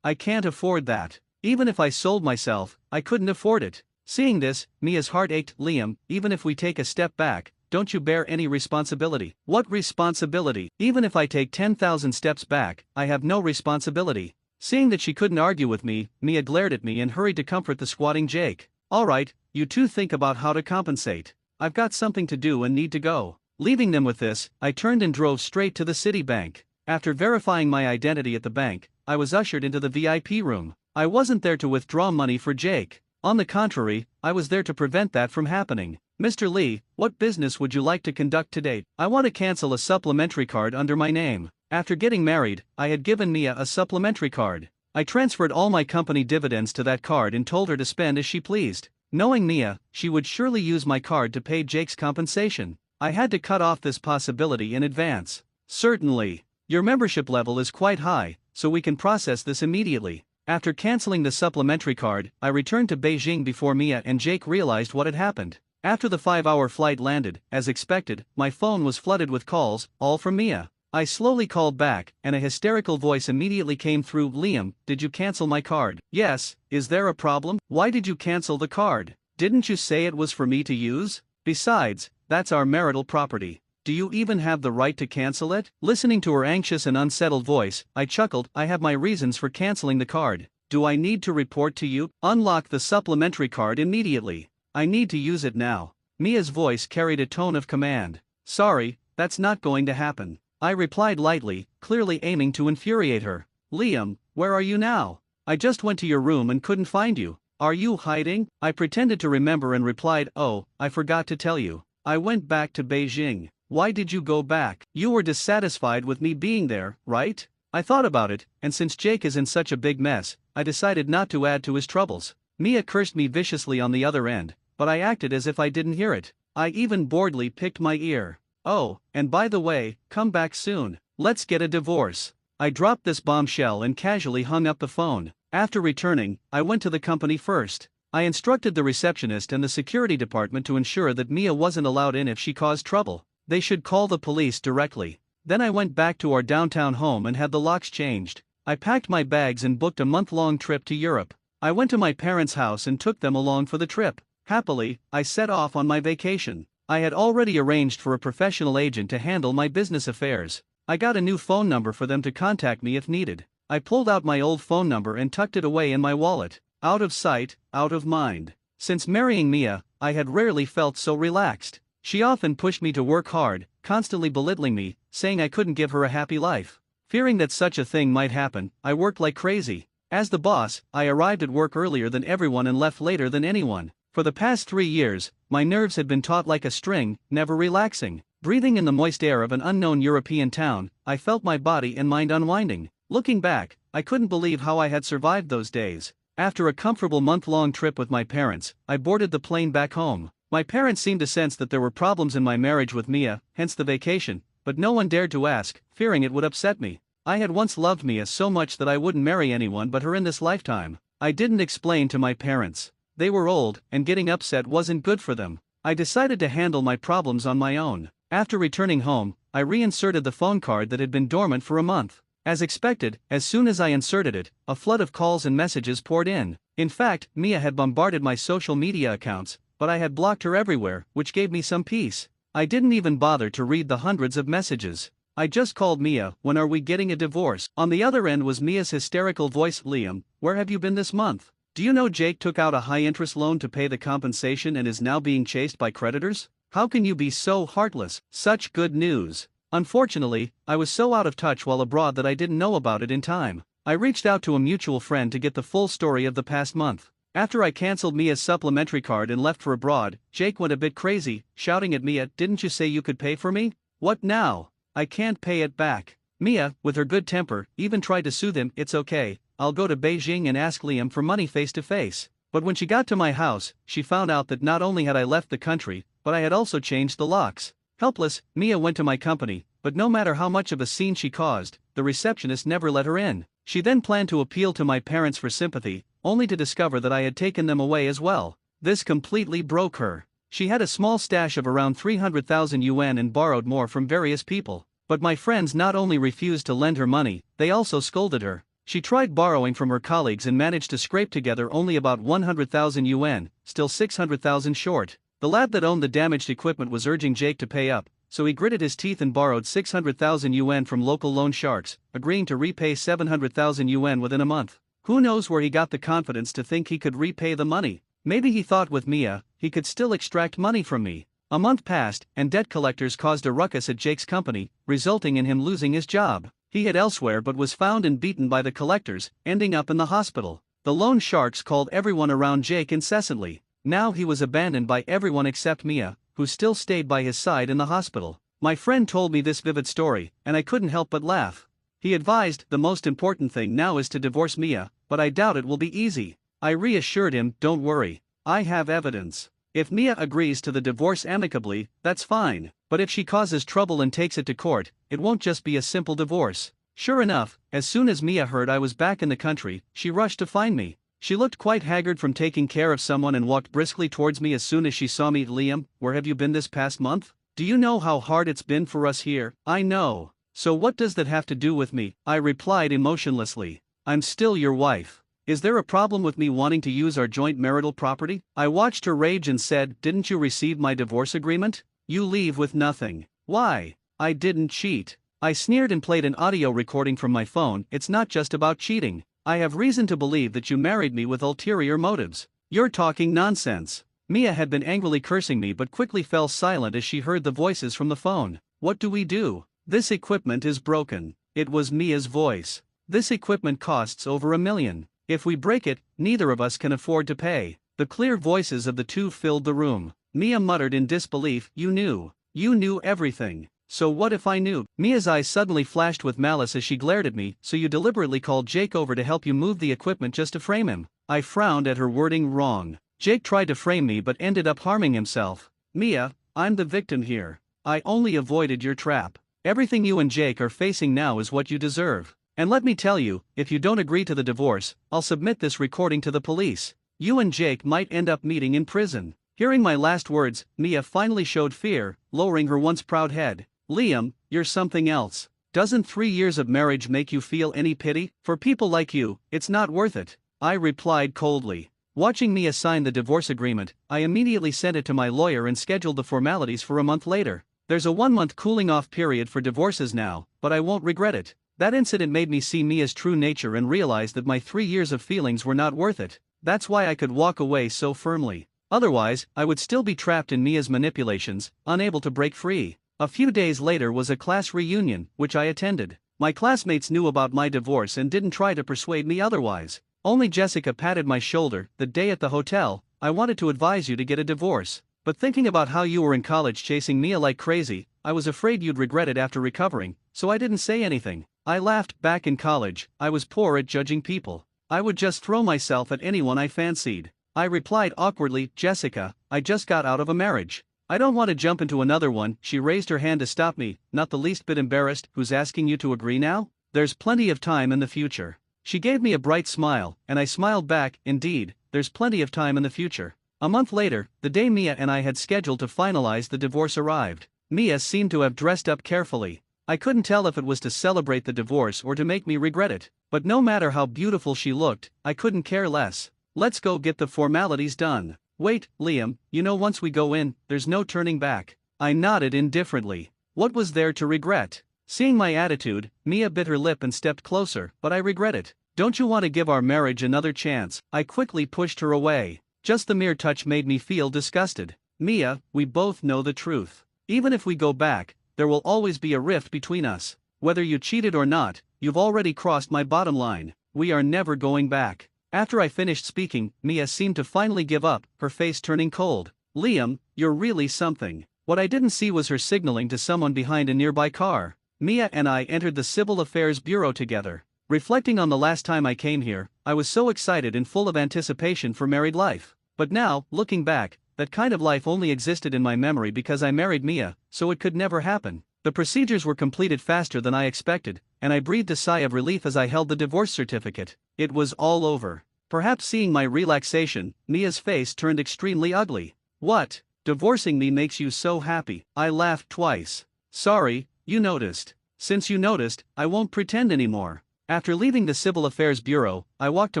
I can't afford that. Even if I sold myself, I couldn't afford it. Seeing this, Mia's heart ached. Liam, even if we take a step back, don't you bear any responsibility? What responsibility? Even if I take 10,000 steps back, I have no responsibility. Seeing that she couldn't argue with me, Mia glared at me and hurried to comfort the squatting Jake. Alright, you two think about how to compensate. I've got something to do and need to go. Leaving them with this, I turned and drove straight to the Citibank. After verifying my identity at the bank, I was ushered into the VIP room. I wasn't there to withdraw money for Jake. On the contrary, I was there to prevent that from happening. Mr. Lee, what business would you like to conduct today? I want to cancel a supplementary card under my name. After getting married, I had given Mia a supplementary card. I transferred all my company dividends to that card and told her to spend as she pleased. Knowing Mia, she would surely use my card to pay Jake's compensation. I had to cut off this possibility in advance. Certainly. Your membership level is quite high, so we can process this immediately. After canceling the supplementary card, I returned to Beijing before Mia and Jake realized what had happened. After the 5-hour flight landed, as expected, my phone was flooded with calls, all from Mia. I slowly called back, and a hysterical voice immediately came through. Liam, did you cancel my card? Yes. Is there a problem? Why did you cancel the card? Didn't you say it was for me to use? Besides, that's our marital property. Do you even have the right to cancel it? Listening to her anxious and unsettled voice, I chuckled. I have my reasons for canceling the card. Do I need to report to you? Unlock the supplementary card immediately. I need to use it now. Mia's voice carried a tone of command. Sorry, that's not going to happen. I replied lightly, clearly aiming to infuriate her. Liam, where are you now? I just went to your room and couldn't find you. Are you hiding? I pretended to remember and replied, oh, I forgot to tell you. I went back to Beijing. Why did you go back? You were dissatisfied with me being there, right? I thought about it, and since Jake is in such a big mess, I decided not to add to his troubles. Mia cursed me viciously on the other end, but I acted as if I didn't hear it. I even boredly picked my ear. Oh, and by the way, come back soon. Let's get a divorce. I dropped this bombshell and casually hung up the phone. After returning, I went to the company first. I instructed the receptionist and the security department to ensure that Mia wasn't allowed in if she caused trouble. They should call the police directly. Then I went back to our downtown home and had the locks changed. I packed my bags and booked a month-long trip to Europe. I went to my parents' house and took them along for the trip. Happily, I set off on my vacation. I had already arranged for a professional agent to handle my business affairs. I got a new phone number for them to contact me if needed. I pulled out my old phone number and tucked it away in my wallet. Out of sight, out of mind. Since marrying Mia, I had rarely felt so relaxed. She often pushed me to work hard, constantly belittling me, saying I couldn't give her a happy life. Fearing that such a thing might happen, I worked like crazy. As the boss, I arrived at work earlier than everyone and left later than anyone. For the past 3 years, my nerves had been taut like a string, never relaxing. Breathing in the moist air of an unknown European town, I felt my body and mind unwinding. Looking back, I couldn't believe how I had survived those days. After a comfortable month-long trip with my parents, I boarded the plane back home. My parents seemed to sense that there were problems in my marriage with Mia, hence the vacation, but no one dared to ask, fearing it would upset me. I had once loved Mia so much that I wouldn't marry anyone but her in this lifetime. I didn't explain to my parents. They were old, and getting upset wasn't good for them. I decided to handle my problems on my own. After returning home, I reinserted the phone card that had been dormant for a month. As expected, as soon as I inserted it, a flood of calls and messages poured in. In fact, Mia had bombarded my social media accounts, but I had blocked her everywhere, which gave me some peace. I didn't even bother to read the hundreds of messages. I just called Mia, when are we getting a divorce? On the other end was Mia's hysterical voice. Liam, where have you been this month? Do you know Jake took out a high-interest loan to pay the compensation and is now being chased by creditors? How can you be so heartless? Such good news. Unfortunately, I was so out of touch while abroad that I didn't know about it in time. I reached out to a mutual friend to get the full story of the past month. After I canceled Mia's supplementary card and left for abroad, Jake went a bit crazy, shouting at Mia, didn't you say you could pay for me? What now? I can't pay it back. Mia, with her good temper, even tried to soothe him. It's okay, I'll go to Beijing and ask Liam for money face to face. But when she got to my house, she found out that not only had I left the country, but I had also changed the locks. Helpless, Mia went to my company, but no matter how much of a scene she caused, the receptionist never let her in. She then planned to appeal to my parents for sympathy, only to discover that I had taken them away as well. This completely broke her. She had a small stash of around 300,000 yuan and borrowed more from various people. But my friends not only refused to lend her money, they also scolded her. She tried borrowing from her colleagues and managed to scrape together only about 100,000 yuan, still 600,000 short. The lad that owned the damaged equipment was urging Jake to pay up, so he gritted his teeth and borrowed 600,000 yuan from local loan sharks, agreeing to repay 700,000 yuan within a month. Who knows where he got the confidence to think he could repay the money? Maybe he thought with Mia, he could still extract money from me. A month passed, and debt collectors caused a ruckus at Jake's company, resulting in him losing his job. He hid elsewhere but was found and beaten by the collectors, ending up in the hospital. The loan sharks called everyone around Jake incessantly. Now he was abandoned by everyone except Mia, who still stayed by his side in the hospital. My friend told me this vivid story, and I couldn't help but laugh. He advised, the most important thing now is to divorce Mia, but I doubt it will be easy. I reassured him, don't worry. I have evidence. If Mia agrees to the divorce amicably, that's fine, but if she causes trouble and takes it to court, it won't just be a simple divorce. Sure enough, as soon as Mia heard I was back in the country, she rushed to find me. She looked quite haggard from taking care of someone and walked briskly towards me as soon as she saw me. Liam, where have you been this past month? Do you know how hard it's been for us here? I know. So what does that have to do with me? I replied emotionlessly. I'm still your wife. Is there a problem with me wanting to use our joint marital property? I watched her rage and said, didn't you receive my divorce agreement? You leave with nothing. Why? I didn't cheat. I sneered and played an audio recording from my phone. It's not just about cheating. I have reason to believe that you married me with ulterior motives. You're talking nonsense. Mia had been angrily cursing me but quickly fell silent as she heard the voices from the phone. What do we do? This equipment is broken. It was Mia's voice. This equipment costs over $1 million. If we break it, neither of us can afford to pay. The clear voices of the two filled the room. Mia muttered in disbelief, you knew. You knew everything. So what if I knew? Mia's eyes suddenly flashed with malice as she glared at me. So you deliberately called Jake over to help you move the equipment just to frame him? I frowned at her wording. Wrong. Jake tried to frame me but ended up harming himself. Mia, I'm the victim here. I only avoided your trap. Everything you and Jake are facing now is what you deserve. And let me tell you, if you don't agree to the divorce, I'll submit this recording to the police. You and Jake might end up meeting in prison. Hearing my last words, Mia finally showed fear, lowering her once proud head. Liam, you're something else. Doesn't 3 years of marriage make you feel any pity? For people like you, it's not worth it. I replied coldly. Watching Mia sign the divorce agreement, I immediately sent it to my lawyer and scheduled the formalities for a month later. There's a 1-month cooling off period for divorces now, but I won't regret it. That incident made me see Mia's true nature and realize that my 3 years of feelings were not worth it. That's why I could walk away so firmly. Otherwise, I would still be trapped in Mia's manipulations, unable to break free. A few days later was a class reunion, which I attended. My classmates knew about my divorce and didn't try to persuade me otherwise. Only Jessica patted my shoulder. The day at the hotel, I wanted to advise you to get a divorce. But thinking about how you were in college chasing Mia like crazy, I was afraid you'd regret it after recovering, so I didn't say anything. I laughed. Back in college, I was poor at judging people. I would just throw myself at anyone I fancied. I replied awkwardly, Jessica, I just got out of a marriage. I don't want to jump into another one. She raised her hand to stop me, not the least bit embarrassed. Who's asking you to agree now? There's plenty of time in the future. She gave me a bright smile, and I smiled back. Indeed, there's plenty of time in the future. A month later, the day Mia and I had scheduled to finalize the divorce arrived. Mia seemed to have dressed up carefully. I couldn't tell if it was to celebrate the divorce or to make me regret it, but no matter how beautiful she looked, I couldn't care less. Let's go get the formalities done. Wait, Liam, you know once we go in, there's no turning back. I nodded indifferently. What was there to regret? Seeing my attitude, Mia bit her lip and stepped closer, but I regret it. Don't you want to give our marriage another chance? I quickly pushed her away. Just the mere touch made me feel disgusted. Mia, we both know the truth. Even if we go back, there will always be a rift between us. Whether you cheated or not, you've already crossed my bottom line. We are never going back. After I finished speaking, Mia seemed to finally give up, her face turning cold. Liam, you're really something. What I didn't see was her signaling to someone behind a nearby car. Mia and I entered the Civil Affairs Bureau together. Reflecting on the last time I came here, I was so excited and full of anticipation for married life. But now, looking back, that kind of life only existed in my memory because I married Mia, so it could never happen. The The procedures were completed faster than I expected, and I breathed a sigh of relief as I held the divorce certificate. It was all over. Perhaps seeing my relaxation, Mia's face turned extremely ugly. "What? Divorcing me makes you so happy?" I laughed twice. "Sorry, you noticed. Since you noticed, I won't pretend anymore." After leaving the Civil Affairs Bureau, I walked to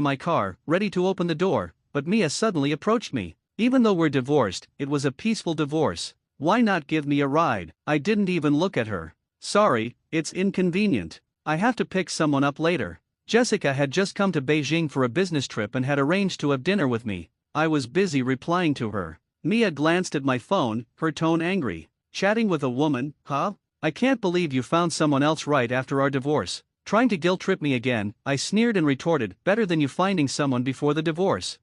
my car, ready to open the door, but Mia suddenly approached me. Even though we're divorced, it was a peaceful divorce. Why not give me a ride? I didn't even look at her. "Sorry, it's inconvenient. I have to pick someone up later." Jessica had just come to Beijing for a business trip and had arranged to have dinner with me. I was busy replying to her. Mia glanced at my phone, her tone angry. "Chatting with a woman, huh? I can't believe you found someone else right after our divorce." Trying to guilt-trip me again, I sneered and retorted, "Better than you finding someone before the divorce."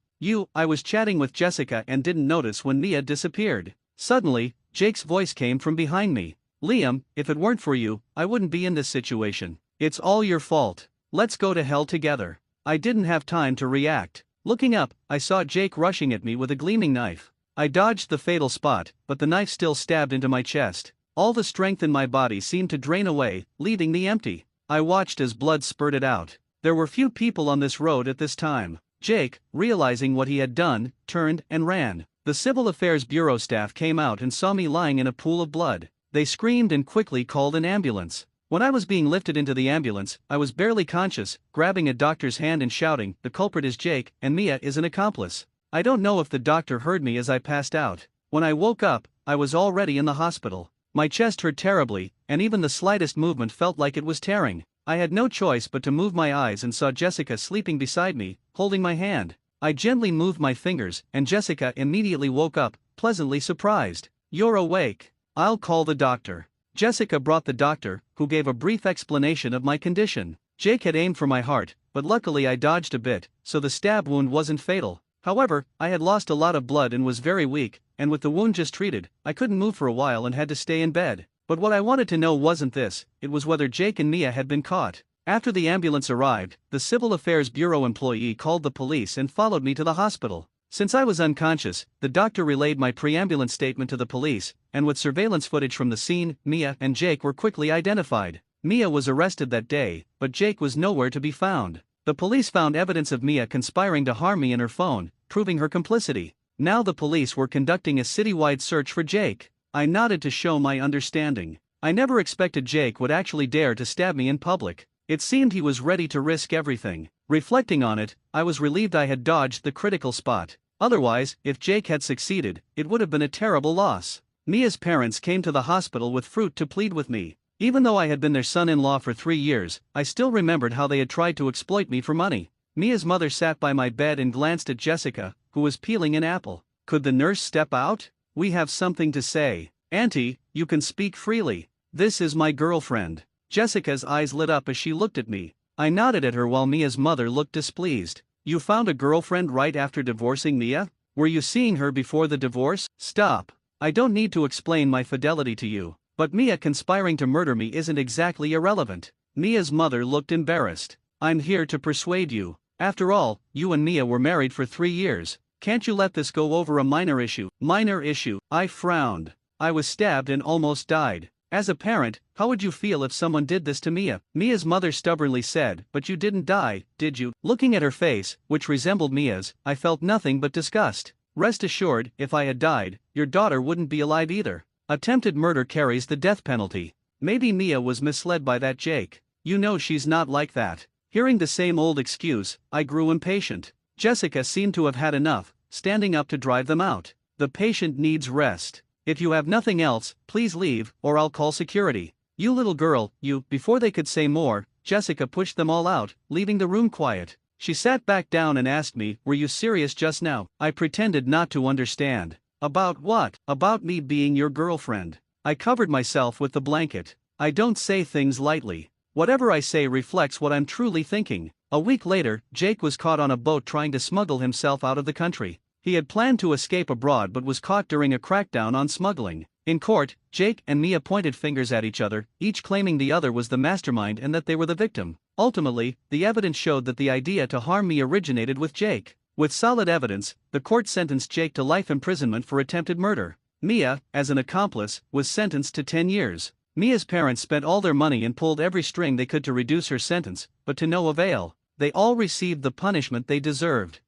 I was chatting with Jessica and didn't notice when Mia disappeared. Suddenly, Jake's voice came from behind me. "Liam, if it weren't for you, I wouldn't be in this situation. It's all your fault. Let's go to hell together." I didn't have time to react. Looking up, I saw Jake rushing at me with a gleaming knife. I dodged the fatal spot, but the knife still stabbed into my chest. All the strength in my body seemed to drain away, leaving me empty. I watched as blood spurted out. There were few people on this road at this time. Jake, realizing what he had done, turned and ran. The Civil Affairs Bureau staff came out and saw me lying in a pool of blood. They screamed and quickly called an ambulance. When I was being lifted into the ambulance, I was barely conscious, grabbing a doctor's hand and shouting, "The culprit is Jake, and Mia is an accomplice." I don't know if the doctor heard me as I passed out. When I woke up, I was already in the hospital. My chest hurt terribly, and even the slightest movement felt like it was tearing. I had no choice but to move my eyes and saw Jessica sleeping beside me, holding my hand. I gently moved my fingers, and Jessica immediately woke up, pleasantly surprised. "You're awake. I'll call the doctor." Jessica brought the doctor, who gave a brief explanation of my condition. Jake had aimed for my heart, but luckily I dodged a bit, so the stab wound wasn't fatal. However, I had lost a lot of blood and was very weak, and with the wound just treated, I couldn't move for a while and had to stay in bed. But what I wanted to know wasn't this, it was whether Jake and Mia had been caught. After the ambulance arrived, the Civil Affairs Bureau employee called the police and followed me to the hospital. Since I was unconscious, the doctor relayed my pre-ambulance statement to the police, and with surveillance footage from the scene, Mia and Jake were quickly identified. Mia was arrested that day, but Jake was nowhere to be found. The police found evidence of Mia conspiring to harm me in her phone, proving her complicity. Now the police were conducting a citywide search for Jake. I nodded to show my understanding. I never expected Jake would actually dare to stab me in public. It seemed he was ready to risk everything. Reflecting on it, I was relieved I had dodged the critical spot. Otherwise, if Jake had succeeded, it would have been a terrible loss. Mia's parents came to the hospital with fruit to plead with me. Even though I had been their son-in-law for 3 years, I still remembered how they had tried to exploit me for money. Mia's mother sat by my bed and glanced at Jessica, who was peeling an apple. "Could the nurse step out? We have something to say." "Auntie, you can speak freely. This is my girlfriend." Jessica's eyes lit up as she looked at me. I nodded at her while Mia's mother looked displeased. "You found a girlfriend right after divorcing Mia? Were you seeing her before the divorce?" "Stop. I don't need to explain my fidelity to you. But Mia conspiring to murder me isn't exactly irrelevant." Mia's mother looked embarrassed. "I'm here to persuade you. After all, you and Mia were married for 3 years. Can't you let this go over a minor issue?" "Minor issue?" I frowned. I was stabbed and almost died. As a parent, how would you feel if someone did this to Mia? Mia's mother stubbornly said, "But you didn't die, did you?" Looking at her face, which resembled Mia's, I felt nothing but disgust. "Rest assured, if I had died, your daughter wouldn't be alive either. Attempted murder carries the death penalty." Maybe Mia was misled by that Jake. You know she's not like that. Hearing the same old excuse, I grew impatient. Jessica seemed to have had enough, standing up to drive them out. "The patient needs rest. If you have nothing else, please leave, or I'll call security." "You little girl, you." Before they could say more, Jessica pushed them all out, leaving the room quiet. She sat back down and asked me, "Were you serious just now?" I pretended not to understand. "About what?" "About me being your girlfriend." I covered myself with the blanket. I don't say things lightly. Whatever I say reflects what I'm truly thinking. A week later, Jake was caught on a boat trying to smuggle himself out of the country. He had planned to escape abroad but was caught during a crackdown on smuggling. In court, Jake and Mia pointed fingers at each other, each claiming the other was the mastermind and that they were the victim. Ultimately, the evidence showed that the idea to harm me originated with Jake. With solid evidence, the court sentenced Jake to life imprisonment for attempted murder. Mia, as an accomplice, was sentenced to 10 years. Mia's parents spent all their money and pulled every string they could to reduce her sentence, but to no avail. They all received the punishment they deserved.